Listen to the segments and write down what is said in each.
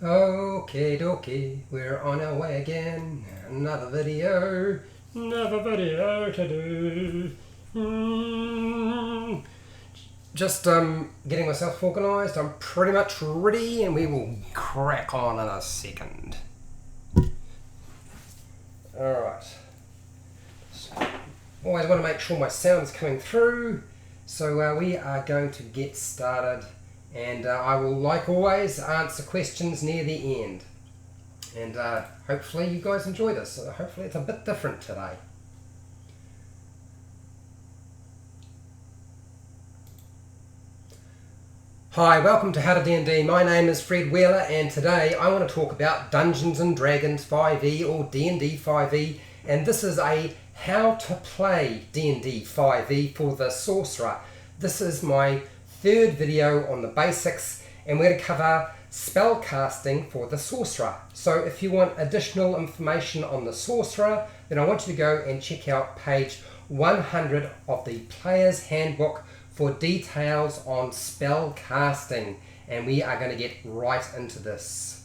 Okay dokie, we're on our way again. Another video to do. Just getting myself organised. I'm pretty much ready and we will crack on in a second. Alright. Always want to make sure my sound is coming through. So we are going to get started. And I will, like always, answer questions near the end. And hopefully you guys enjoy this. Hopefully it's a bit different today. Hi, welcome to How to D&D. My name is Fred Wheeler and today I want to talk about Dungeons & Dragons 5e or D&D 5e. And this is a how to play D&D 5e for the Sorcerer. This is my third video on the basics and we're going to cover spell casting for the Sorcerer. So if you want additional information on the Sorcerer, then I want you to go and check out page 100 of the Player's Handbook for details on spell casting. And we are going to get right into this.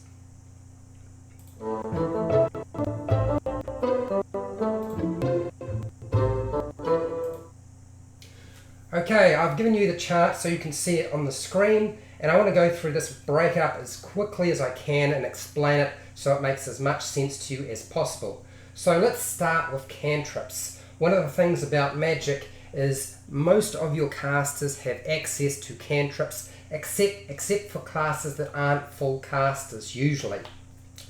Okay, I've given you the chart so you can see it on the screen, and I want to go through this, break it up as quickly as I can and explain it so it makes as much sense to you as possible. So let's start with cantrips. One of the things about magic is most of your casters have access to cantrips except for classes that aren't full casters usually.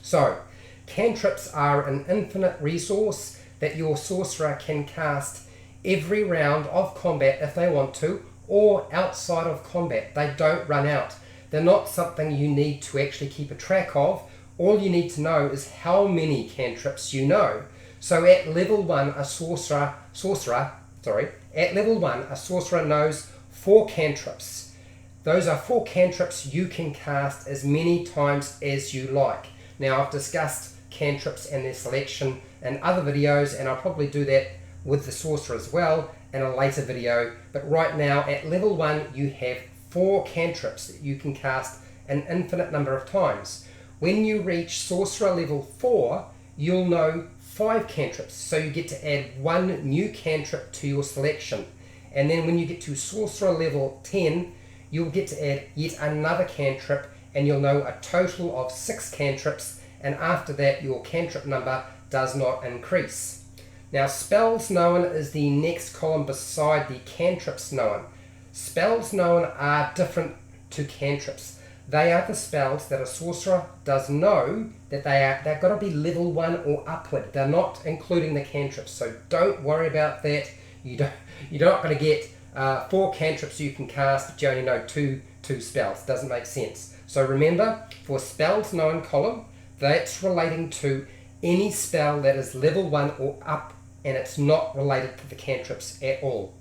So cantrips are an infinite resource that your sorcerer can cast every round of combat if they want to, or outside of combat. They don't run out. They're not something you need to actually keep a track of. All you need to know is how many cantrips you know. So at level 1 a sorcerer knows 4 cantrips. Those are 4 cantrips you can cast as many times as you like. Now I've discussed cantrips and their selection in other videos, and I'll probably do that with the Sorcerer as well in a later video, but right now at level 1 you have 4 cantrips that you can cast an infinite number of times. When you reach Sorcerer level 4 you'll know 5 cantrips, so you get to add 1 new cantrip to your selection, and then when you get to Sorcerer level 10 you'll get to add yet another cantrip and you'll know a total of 6 cantrips, and after that your cantrip number does not increase. Now spells known is the next column beside the cantrips known. Spells known are different to cantrips. They are the spells that a sorcerer does know that they've got to be level 1 or upward. They're not including the cantrips, so don't worry about that. You're not going to get 4 cantrips you can cast if you only know two spells. Doesn't make sense. So remember, for spells known column, that's relating to any spell that is level 1 or up, and it's not related to the cantrips at all.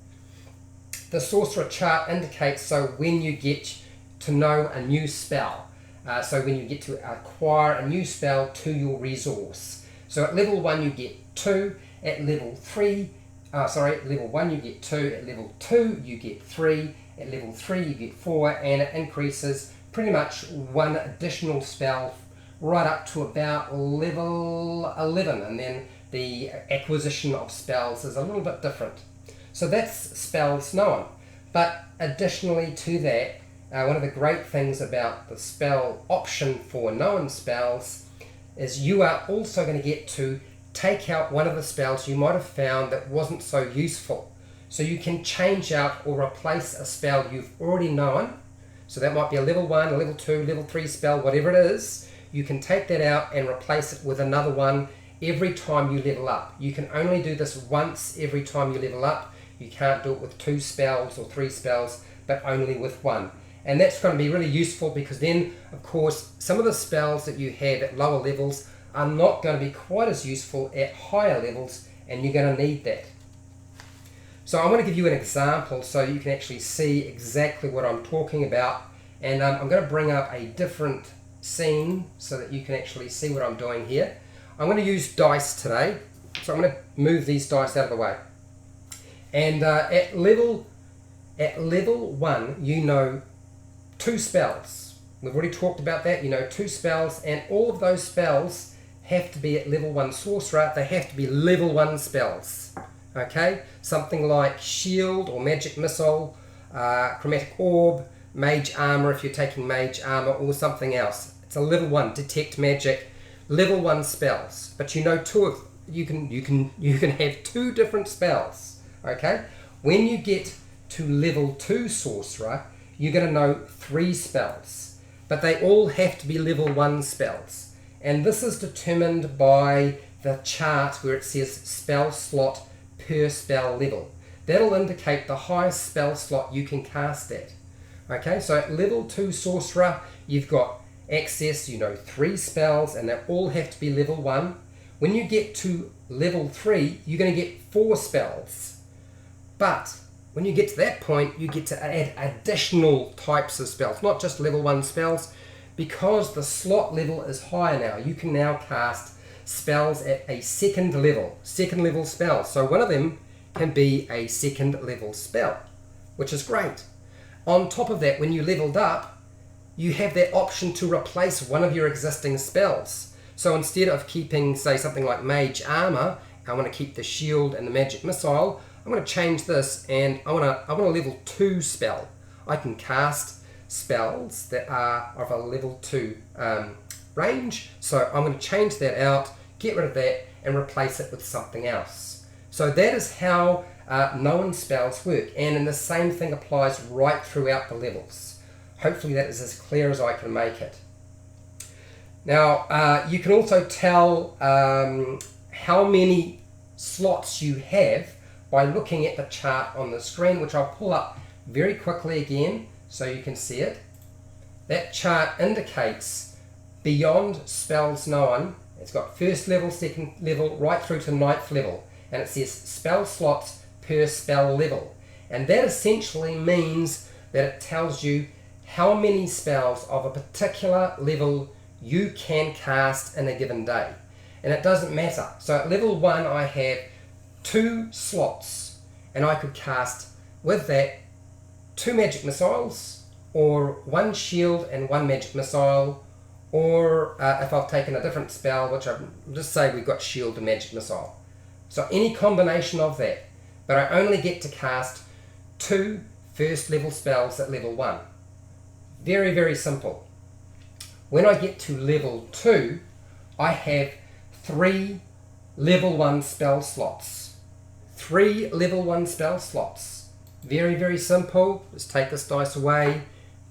The sorcerer chart indicates so when you get to know a new spell, so when you get to acquire a new spell to your resource. So at level 1 you get 2, at level 1 you get 2, at level 2 you get 3, at level 3 you get 4, and it increases pretty much 1 additional spell right up to about level 11, and then the acquisition of spells is a little bit different. So that's spells known. But additionally to that, one of the great things about the spell option for known spells is you are also going to get to take out one of the spells you might have found that wasn't so useful. So you can change out or replace a spell you've already known. So that might be a level 1, a level 2, level 3 spell, whatever it is. You can take that out and replace it with another one every time you level up. You can only do this once every time you level up. You can't do it with 2 spells or 3 spells, but only with 1. And that's going to be really useful because then, of course, some of the spells that you have at lower levels are not going to be quite as useful at higher levels, and you're going to need that. So I want to give you an example so you can actually see exactly what I'm talking about. And I'm going to bring up a different scene so that you can actually see what I'm doing here. I'm going to use dice today, so I'm going to move these dice out of the way. And at level 1 you know 2 spells. We've already talked about that. You know, 2 spells, and all of those spells have to be at level 1 sorcerer. They have to be level 1 spells. Okay, something like shield or magic missile, chromatic orb, mage armor if you're taking mage armor, or something else. It's a level 1 detect magic, level 1 spells. But you know, you can have 2 different spells. Okay, when you get to level 2 sorcerer, you're going to know 3 spells, but they all have to be level 1 spells. And this is determined by the chart where it says spell slot per spell level. That'll indicate the highest spell slot you can cast at. Okay, so at level 2 sorcerer, you've got access, 3 spells, and they all have to be level 1. When you get to level 3, you're going to get 4 spells. But when you get to that point, you get to add additional types of spells, not just level 1 spells. Because the slot level is higher now, you can now cast spells at a second level spell. So one of them can be a second level spell, which is great. On top of that, when you leveled up, you have that option to replace one of your existing spells. So instead of keeping, say, something like mage armor, I want to keep the shield and the magic missile, I'm going to change this, and I want a level 2 spell. I can cast spells that are of a level 2 range, so I'm going to change that out, get rid of that, and replace it with something else. So that is how known spells work, and the same thing applies right throughout the levels. Hopefully that is as clear as I can make it. Now you can also tell how many slots you have by looking at the chart on the screen, which I'll pull up very quickly again so you can see it. That chart indicates beyond spells known. It's got first level, second level, right through to 9th level, and it says spell slots per spell level. And that essentially means that it tells you how many spells of a particular level you can cast in a given day. And it doesn't matter. So at level 1 I have 2 slots, and I could cast with that 2 magic missiles, or 1 shield and 1 magic missile, or if I've taken a different spell, which I'll just say we've got shield and magic missile. So any combination of that, but I only get to cast 2 first level spells at level 1. Very, very simple. When I get to level 2, I have 3 level 1 spell slots. 3 level 1 spell slots. Very, very simple. Let's take this dice away.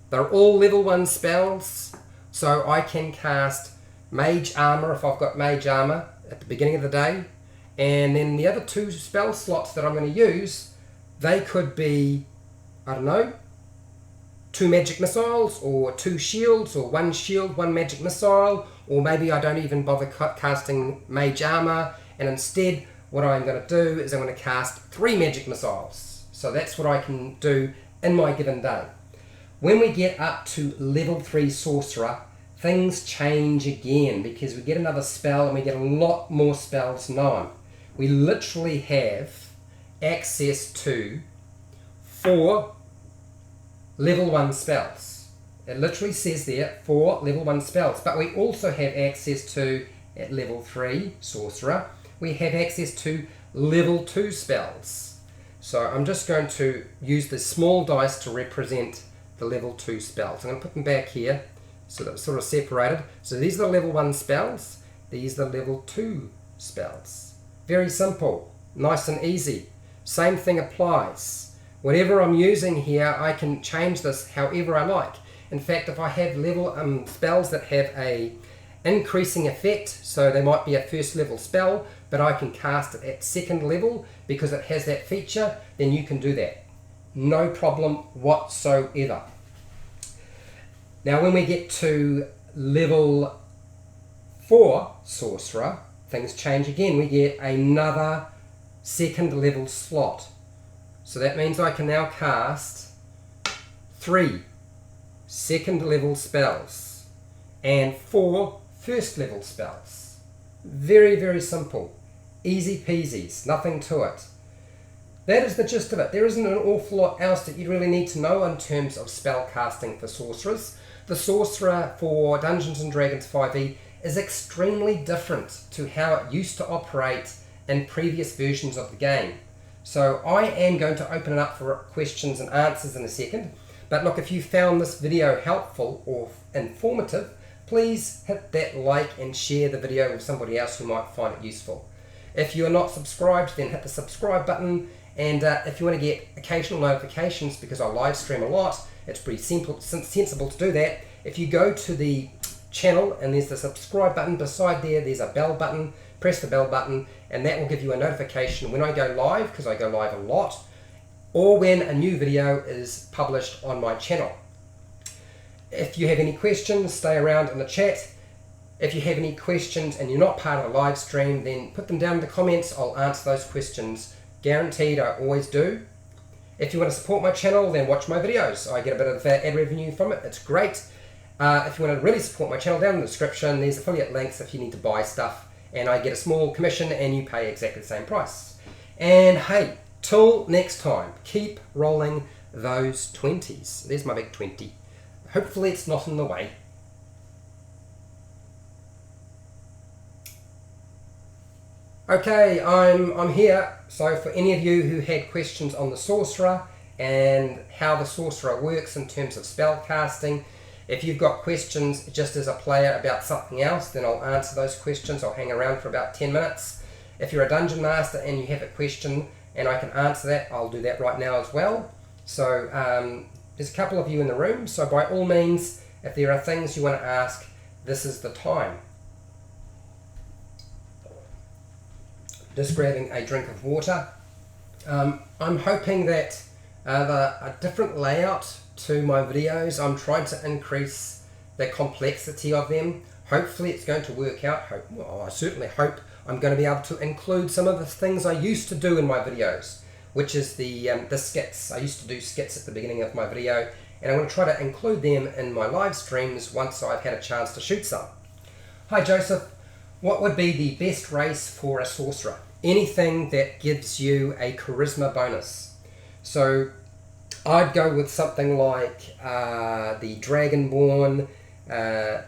They're all level 1 spells, so I can cast mage armor if I've got mage armor at the beginning of the day, and then the other 2 spell slots that I'm going to use, they could be, I don't know, 2 magic missiles, or 2 shields, or 1 shield, 1 magic missile, or maybe I don't even bother casting mage armor, and instead what I'm going to do is I'm going to cast 3 magic missiles. So that's what I can do in my given day. When we get up to level 3 sorcerer, things change again, because we get another spell and we get a lot more spells known. We literally have access to 4 level 1 spells. It literally says there 4 level 1 spells, but we also have access to, at level 3 sorcerer, we have access to level 2 spells. So I'm just going to use the small dice to represent the level 2 spells. I'm going to put them back here so that it's sort of separated. So these are the level 1 spells, these are the level 2 spells. Very simple, nice and easy. Same thing applies. Whatever I'm using here, I can change this however I like. In fact, if I have level spells that have a increasing effect, so they might be a first level spell, but I can cast it at second level because it has that feature, then you can do that. No problem whatsoever. Now when we get to level 4 sorcerer, things change again. We get another second level slot. So that means I can now cast 3 second level spells and 4 first level spells. Very, very simple. Easy peasies, nothing to it. That is the gist of it. There isn't an awful lot else that you really need to know in terms of spell casting for sorcerers. the Sorcerer for Dungeons & Dragons 5e is extremely different to how it used to operate in previous versions of the game. So I am going to open it up for questions and answers in a second. But look, if you found this video helpful or informative, please hit that like and share the video with somebody else who might find it useful. If you are not subscribed, then hit the subscribe button. And if you want to get occasional notifications, because I live stream a lot, it's pretty sensible to do that. If you go to the channel and there's the subscribe button, beside there's a bell button, press the bell button, and that will give you a notification when I go live, because I go live a lot, or when a new video is published on my channel. If you have any questions, stay around in the chat. If you have any questions and you're not part of the live stream, then put them down in the comments. I'll answer those questions. Guaranteed, I always do. If you want to support my channel, then watch my videos. I get a bit of ad revenue from it. It's great. If you want to really support my channel, down in the description, there's affiliate links if you need to buy stuff. And I get a small commission and you pay exactly the same price. And hey, till next time, keep rolling those 20s. There's my big 20. Hopefully it's not in the way. Okay, I'm here. So for any of you who had questions on the Sorcerer and how the Sorcerer works in terms of spell casting, if you've got questions just as a player about something else, then I'll answer those questions. I'll hang around for about 10 minutes. If you're a Dungeon Master and you have a question and I can answer that, I'll do that right now as well. So there's a couple of you in the room, so by all means, if there are things you want to ask, this is the time. Just grabbing a drink of water. I'm hoping that a different layout to my videos. I'm trying to increase the complexity of them. Hopefully it's going to work out. Well, I certainly hope I'm going to be able to include some of the things I used to do in my videos, which is the skits. I used to do skits at the beginning of my video, and I'm going to try to include them in my live streams once I've had a chance to shoot some. Hi Joseph, what would be the best race for a Sorcerer? Anything that gives you a charisma bonus. So I'd go with something like the Dragonborn, the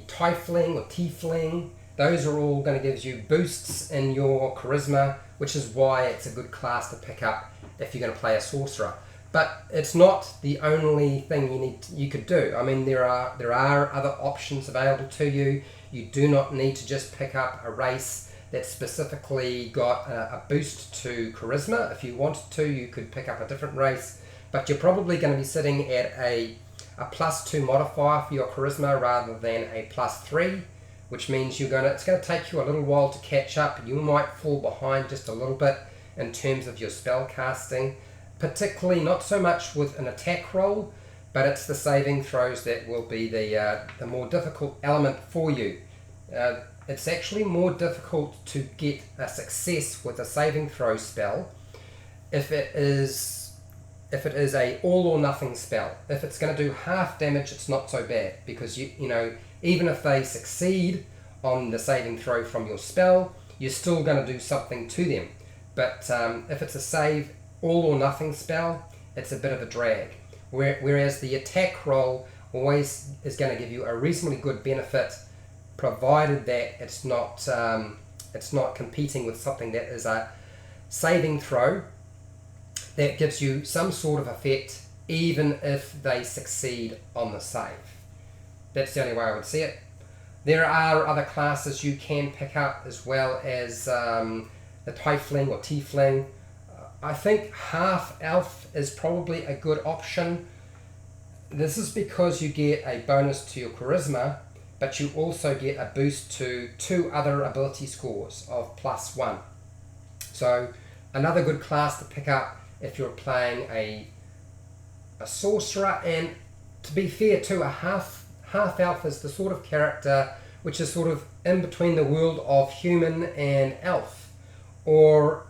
Tiefling or Tiefling. Those are all going to give you boosts in your charisma, which is why it's a good class to pick up if you're going to play a Sorcerer. But it's not the only thing you could do. I mean, there are other options available to you. You do not need to just pick up a race that's specifically got a boost to charisma. If you wanted to, you could pick up a different race, but you're probably going to be sitting at a +2 modifier for your charisma rather than a +3, which means it's going to take you a little while to catch up. You might fall behind just a little bit in terms of your spell casting, particularly not so much with an attack roll, but it's the saving throws that will be the more difficult element for you. It's actually more difficult to get a success with a saving throw spell if it is a all or nothing spell. If it's going to do half damage, it's not so bad, because you know, even if they succeed on the saving throw from your spell, you're still going to do something to them. But if it's a save all or nothing spell, it's a bit of a drag. Whereas the attack roll always is going to give you a reasonably good benefit, provided that it's not competing with something that is a saving throw that gives you some sort of effect, even if they succeed on the save. That's the only way I would see it. There are other classes you can pick up as well as the Tiefling or Tiefling. I think half elf is probably a good option. This is because you get a bonus to your charisma, but you also get a boost to 2 other ability scores of +1. So another good class to pick up if you're playing a Sorcerer. And to be fair too, a half elf is the sort of character which is sort of in between the world of human and elf. Or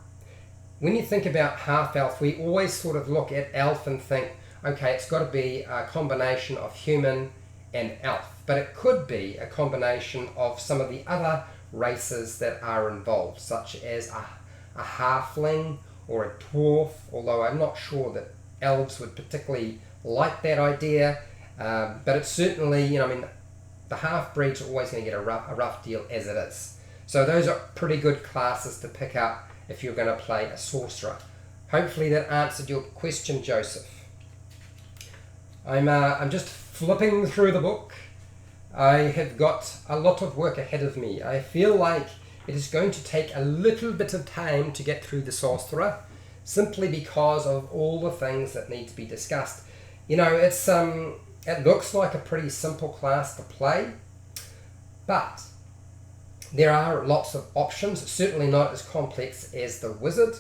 when you think about half elf, we always sort of look at elf and think, okay, it's got to be a combination of human and elf. But it could be a combination of some of the other races that are involved, such as a halfling or a dwarf, although I'm not sure that elves would particularly like that idea. But it's certainly, you know, I mean, the half-breeds are always going to get a rough deal as it is. So those are pretty good classes to pick up if you're going to play a sorcerer. Hopefully that answered your question, Joseph. I'm just flipping through the book. I have got a lot of work ahead of me. I feel like it is going to take a little bit of time to get through the Sorcerer, simply because of all the things that need to be discussed. You know, it looks like a pretty simple class to play, but there are lots of options. It's certainly not as complex as the Wizard,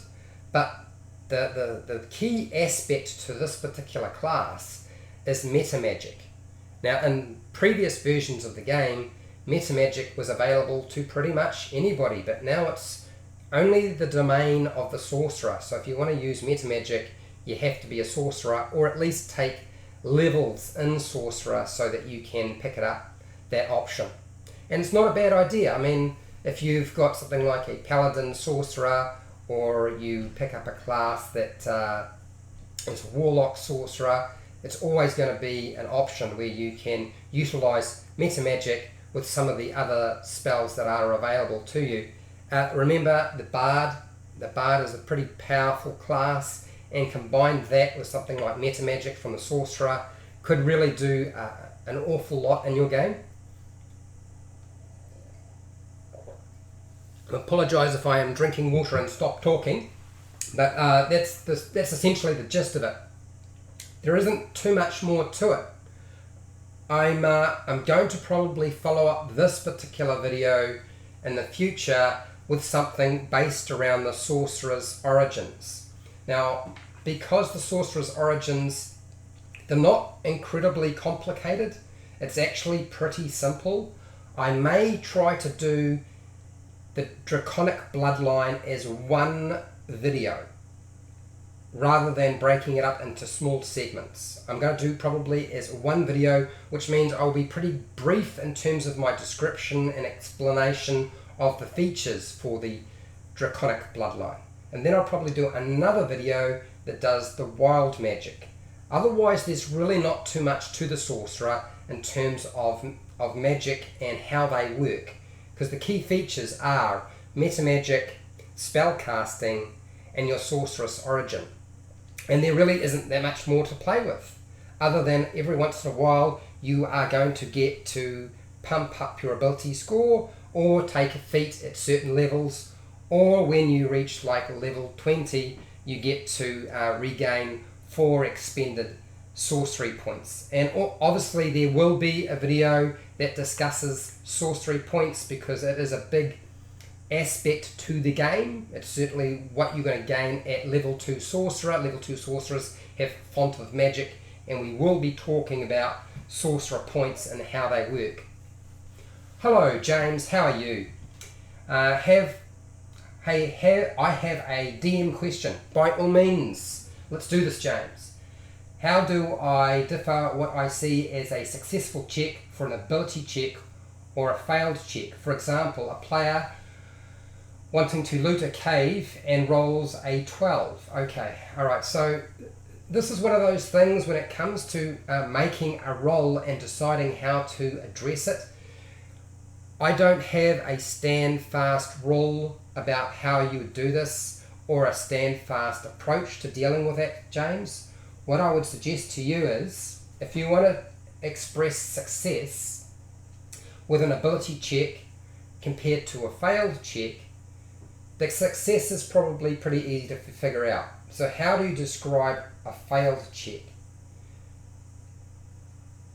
but the key aspect to this particular class is meta magic. Now, in previous versions of the game, meta magic was available to pretty much anybody, but now it's only the domain of the sorcerer. So if you want to use meta magic, you have to be a sorcerer, or at least take levels in sorcerer so that you can pick it up, that option. And it's not a bad idea. I mean, if you've got something like a paladin sorcerer, or you pick up a class that is a warlock sorcerer, it's always going to be an option where you can utilize meta magic with some of the other spells that are available to you. Remember the Bard. The Bard is a pretty powerful class, and combine that with something like meta magic from the sorcerer could really do an awful lot in your game. I apologise if I am drinking water and stop talking, but that's essentially the gist of it. There isn't too much more to it. I'm going to probably follow up this particular video in the future with something based around the Sorcerer's origins. Now, because the Sorcerer's origins, they're not incredibly complicated, it's actually pretty simple. I may try to do the Draconic Bloodline as one video, rather than breaking it up into small segments. I'm going to do probably as one video, which means I'll be pretty brief in terms of my description and explanation of the features for the Draconic Bloodline. And then I'll probably do another video that does the wild magic. Otherwise, there's really not too much to the Sorcerer in terms of magic and how they work, because the key features are meta magic, spell casting, and your Sorceress origin. And there really isn't that much more to play with, other than every once in a while you are going to get to pump up your ability score, or take a feat at certain levels, or when you reach like level 20 you get to regain 4 expended sorcery points. And obviously there will be a video that discusses sorcery points, because it is a big aspect to the game. It's certainly what you're going to gain at level 2 sorcerer. Level 2 sorcerers have font of magic, and we will be talking about sorcerer points and how they work. Hello James, how are you? I have a DM question. By all means, let's do this, James. How do I differ what I see as a successful check for an ability check or a failed check? For example, a player wanting to loot a cave and rolls a 12. Okay, alright, so this is one of those things when it comes to making a roll and deciding how to address it. I don't have a stand fast rule about how you would do this, or a stand fast approach to dealing with it, James. What I would suggest to you is, if you want to express success with an ability check compared to a failed check, the success is probably pretty easy to figure out. So how do you describe a failed check?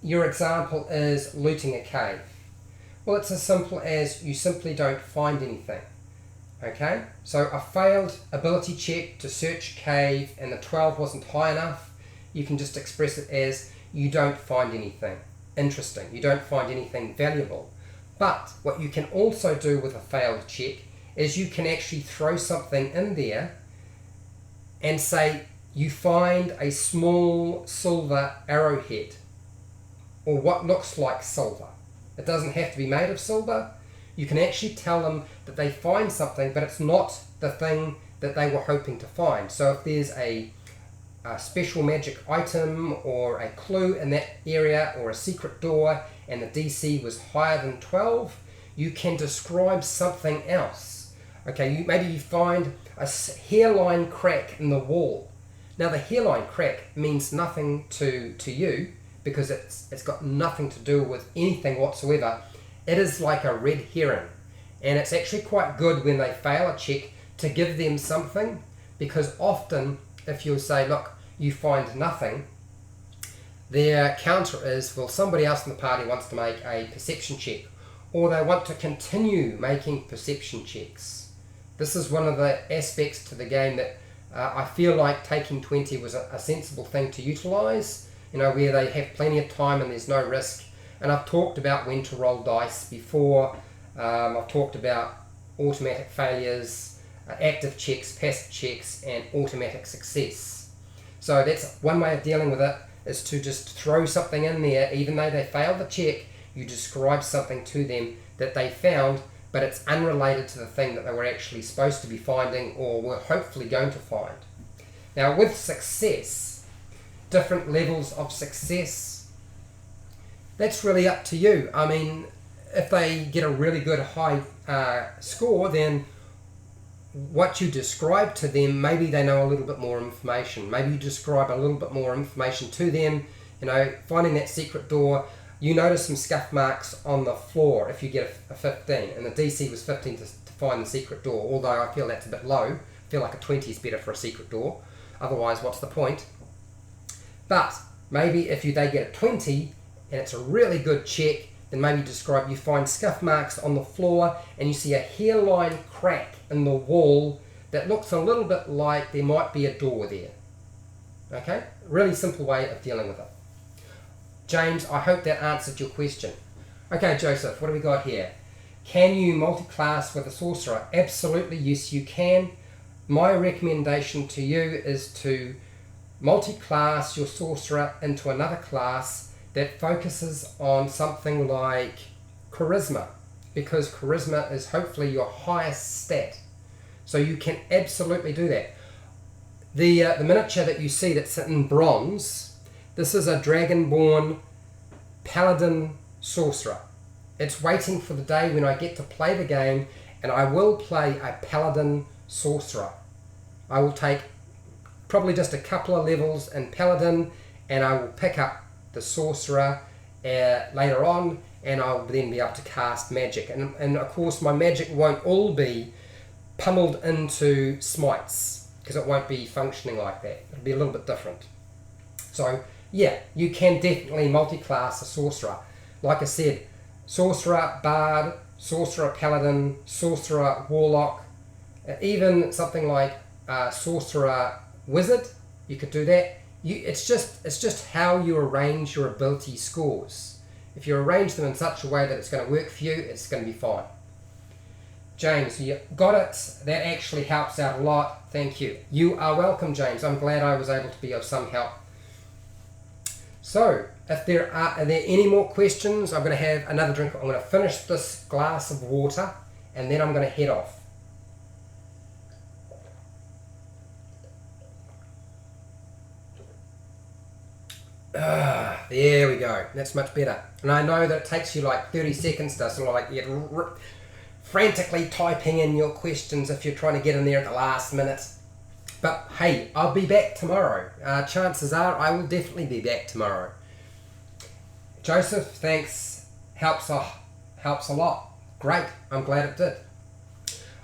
Your example is looting a cave. Well, it's as simple as you simply don't find anything. Okay, so a failed ability check to search cave and the 12 wasn't high enough, you can just express it as you don't find anything interesting, you don't find anything valuable. But what you can also do with a failed check is you can actually throw something in there and say you find a small silver arrowhead, or what looks like silver. It doesn't have to be made of silver. You can actually tell them that they find something, but it's not the thing that they were hoping to find. So if there's a a special magic item or a clue in that area or a secret door and the DC was higher than 12, you can describe something else. Okay, maybe you find a hairline crack in the wall. Now the hairline crack means nothing to you because it's got nothing to do with anything whatsoever. It is like a red herring, and it's actually quite good when they fail a check to give them something, because often if you say, look, you find nothing, their counter is, well, somebody else in the party wants to make a perception check, or they want to continue making perception checks. This is one of the aspects to the game that I feel like taking 20 was a sensible thing to utilise, where they have plenty of time and there's no risk. And I've talked about when to roll dice before. I've talked about automatic failures, active checks, passive checks, and automatic success. So that's one way of dealing with it, is to just throw something in there. Even though they failed the check, you describe something to them that they found, but it's unrelated to the thing that they were actually supposed to be finding or were hopefully going to find. Now with success, different levels of success, that's really up to you. I mean, if they get a really good high score, then what you describe to them, maybe they know a little bit more information. Maybe you describe a little bit more information to them, finding that secret door. You notice some scuff marks on the floor if you get a 15, and the DC was 15 to find the secret door, although I feel that's a bit low. I feel like a 20 is better for a secret door. Otherwise, what's the point? But maybe if they get a 20 and it's a really good check, then maybe describe you find scuff marks on the floor and you see a hairline crack in the wall that looks a little bit like there might be a door there. Okay? Really simple way of dealing with it. James, I hope that answered your question. Okay, Joseph, what do we got here? Can you multi-class with a sorcerer? Absolutely, yes you can. My recommendation to you is to multi-class your sorcerer into another class that focuses on something like charisma, because charisma is hopefully your highest stat. So you can absolutely do that. The miniature that you see that's in bronze, this is a Dragonborn Paladin Sorcerer. It's waiting for the day when I get to play the game, and I will play a Paladin Sorcerer. I will take probably just a couple of levels in Paladin, and I will pick up the Sorcerer later on, and I'll then be able to cast magic. And of course my magic won't all be pummeled into smites, because it won't be functioning like that. It'll be a little bit different. So yeah, you can definitely multi-class a sorcerer. Like I said, sorcerer bard, sorcerer paladin, sorcerer warlock, even something like sorcerer wizard. You could do that. It's just how you arrange your ability scores. If you arrange them in such a way that it's going to work for you, it's going to be fine. James, you got it. That actually helps out a lot. Thank you. You are welcome, James. I'm glad I was able to be of some help. So, if are there any more questions? I'm going to have another drink. I'm going to finish this glass of water, and then I'm going to head off. There we go. That's much better. And I know that it takes you like 30 seconds to sort of like frantically typing in your questions if you're trying to get in there at the last minute. But hey, I'll be back tomorrow. Chances are I will definitely be back tomorrow. Joseph, thanks. Helps a lot. Great. I'm glad it did.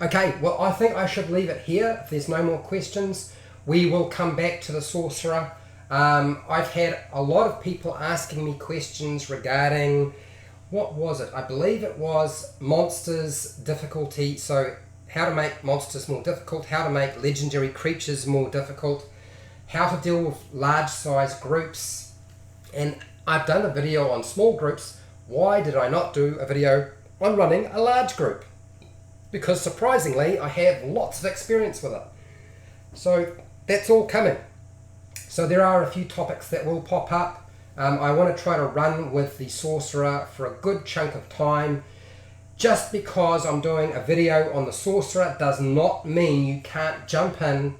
Okay, well, I think I should leave it here. If there's no more questions, we will come back to the Sorcerer. I've had a lot of people asking me questions regarding, what was it? I believe it was monsters difficulty. So how to make monsters more difficult, how to make legendary creatures more difficult, how to deal with large size groups. And I've done a video on small groups. Why did I not do a video on running a large group? Because surprisingly, I have lots of experience with it. So that's all coming. So there are a few topics that will pop up. I want to try to run with the Sorcerer for a good chunk of time. Just because I'm doing a video on the Sorcerer does not mean you can't jump in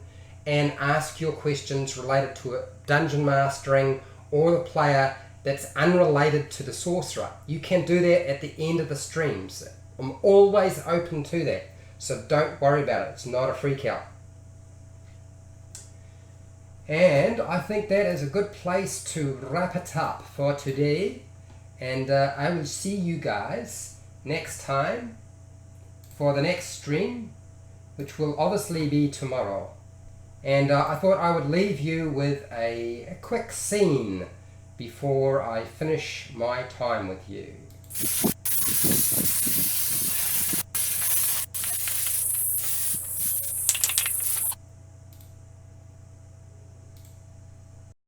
and ask your questions related to dungeon mastering or the player that's unrelated to the sorcerer. You can do that at the end of the streams. I'm always open to that, so don't worry about it. It's not a freak out. And I think that is a good place to wrap it up for today. And I will see you guys next time for the next stream, which will obviously be tomorrow. And I thought I would leave you with a quick scene before I finish my time with you.